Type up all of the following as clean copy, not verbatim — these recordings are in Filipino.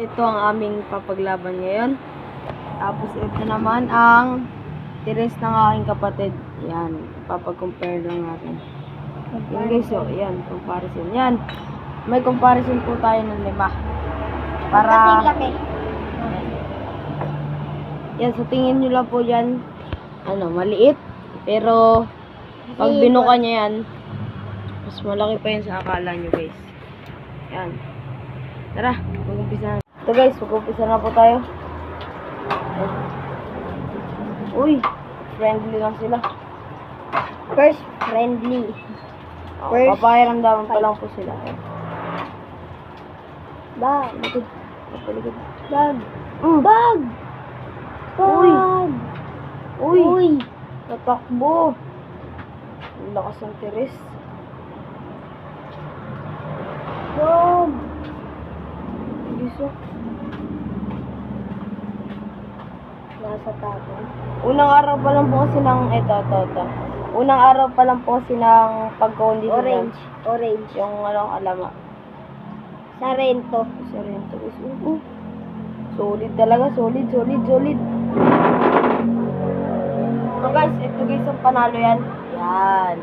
ito ang aming papaglaban ngayon. Tapos ito naman ang tires ng aking kapatid. Yan, papag-compare lang natin. Yan guys, so, yan, comparison. Yan, may comparison po tayo ng 5. Para, Kasi laki. yan, sa tingin nyo lang po yan, maliit. Pero, pag binuka nyo yan, mas malaki pa yan sa akala nyo guys. Yan. Tara, mag-umpisa na. Ito guys, mag-umpisa na po tayo. Uy, friendly lang sila. First, friendly. First, Papahiramdaman pa lang po sila. bag. Palikod. Palikod. Bag. Mm. Bag. Uy. Bag. Uy. Uy. Tatakbo. Ang lakas ng tiris. Bag. Gusto. Nasa tapon. Unang araw pa lang po kasi ng ito. Unang araw pa lang po kasi ng pagkondisyon. Orange. Orange. Yung alama. Sarento. Sa rento is solid talaga. Solid. So guys, ito guys ang panalo yan. Yan.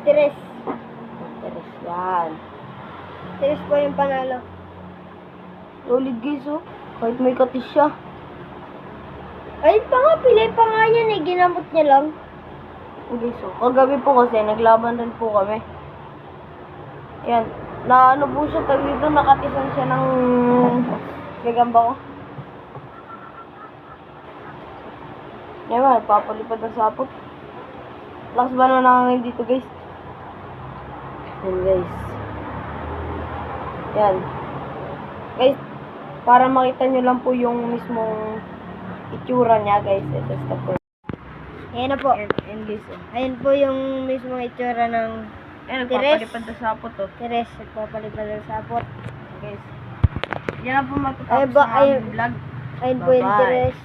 Tres. Tiris yan. Tres po yung panalo. Solid guys oh. Kahit may katis siya. Ay, pilay pa nga yan eh. Ginamot niya lang. Okay, so, kagabi po kasi, naglaban rin po kami. Yan. Na ano po siya, tag dito, nakatisan siya ng gagamba ko. Yan ba, papalipad ang sapot. Lakas ba na nangangin dito, guys? Yan, guys. Yan. Guys, para makita nyo lang po yung mismong itsura niya, guys. Ito, stop po. Ayan na po. And listen. Ayan po yung mismong itsura ng Ayan, Tires. nagpapalipad na sapot, oh. Tres. Nagpapalipad ng sapot. Guys. Yan ang po Ay, matatapos ba- ng aming ay- vlog. Ayan po yung Bye-bye. tres.